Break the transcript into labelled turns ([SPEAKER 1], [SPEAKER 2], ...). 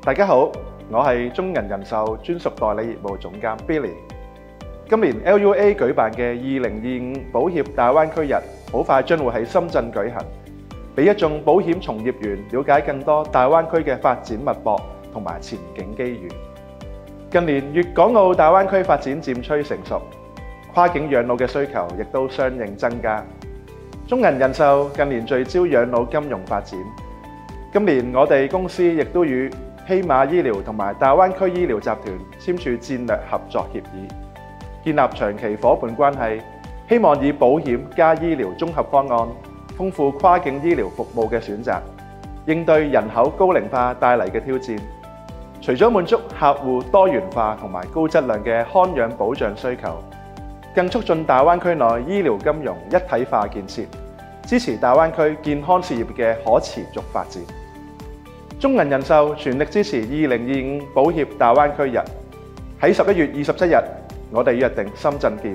[SPEAKER 1] 大家好，我係中銀人壽專屬代理業務總監 Billy。今年 LUA 舉辦嘅2025保協大灣區日，好快將會喺深圳舉行，俾一眾保險從業員了解更多大灣區嘅發展脈搏同埋前景機遇。近年粵港澳大灣區發展漸趨成熟，跨境養老嘅需求亦都相應增加。中銀人壽近年聚焦養老金融發展，今年我哋公司亦都與希瑪醫療同埋大灣區醫療集團簽署戰略合作協議，建立長期夥伴關係，希望以保險加醫療綜合方案，豐富跨境醫療服務嘅選擇，應對人口高齡化帶嚟嘅挑戰。除咗滿足客戶多元化同埋高質量嘅看養保障需求，更促進大灣區內醫療金融一體化建設，支持大灣區健康事業嘅可持續發展。中銀人壽全力支持2025保協大灣區日，喺11月27日，我哋約定深圳見。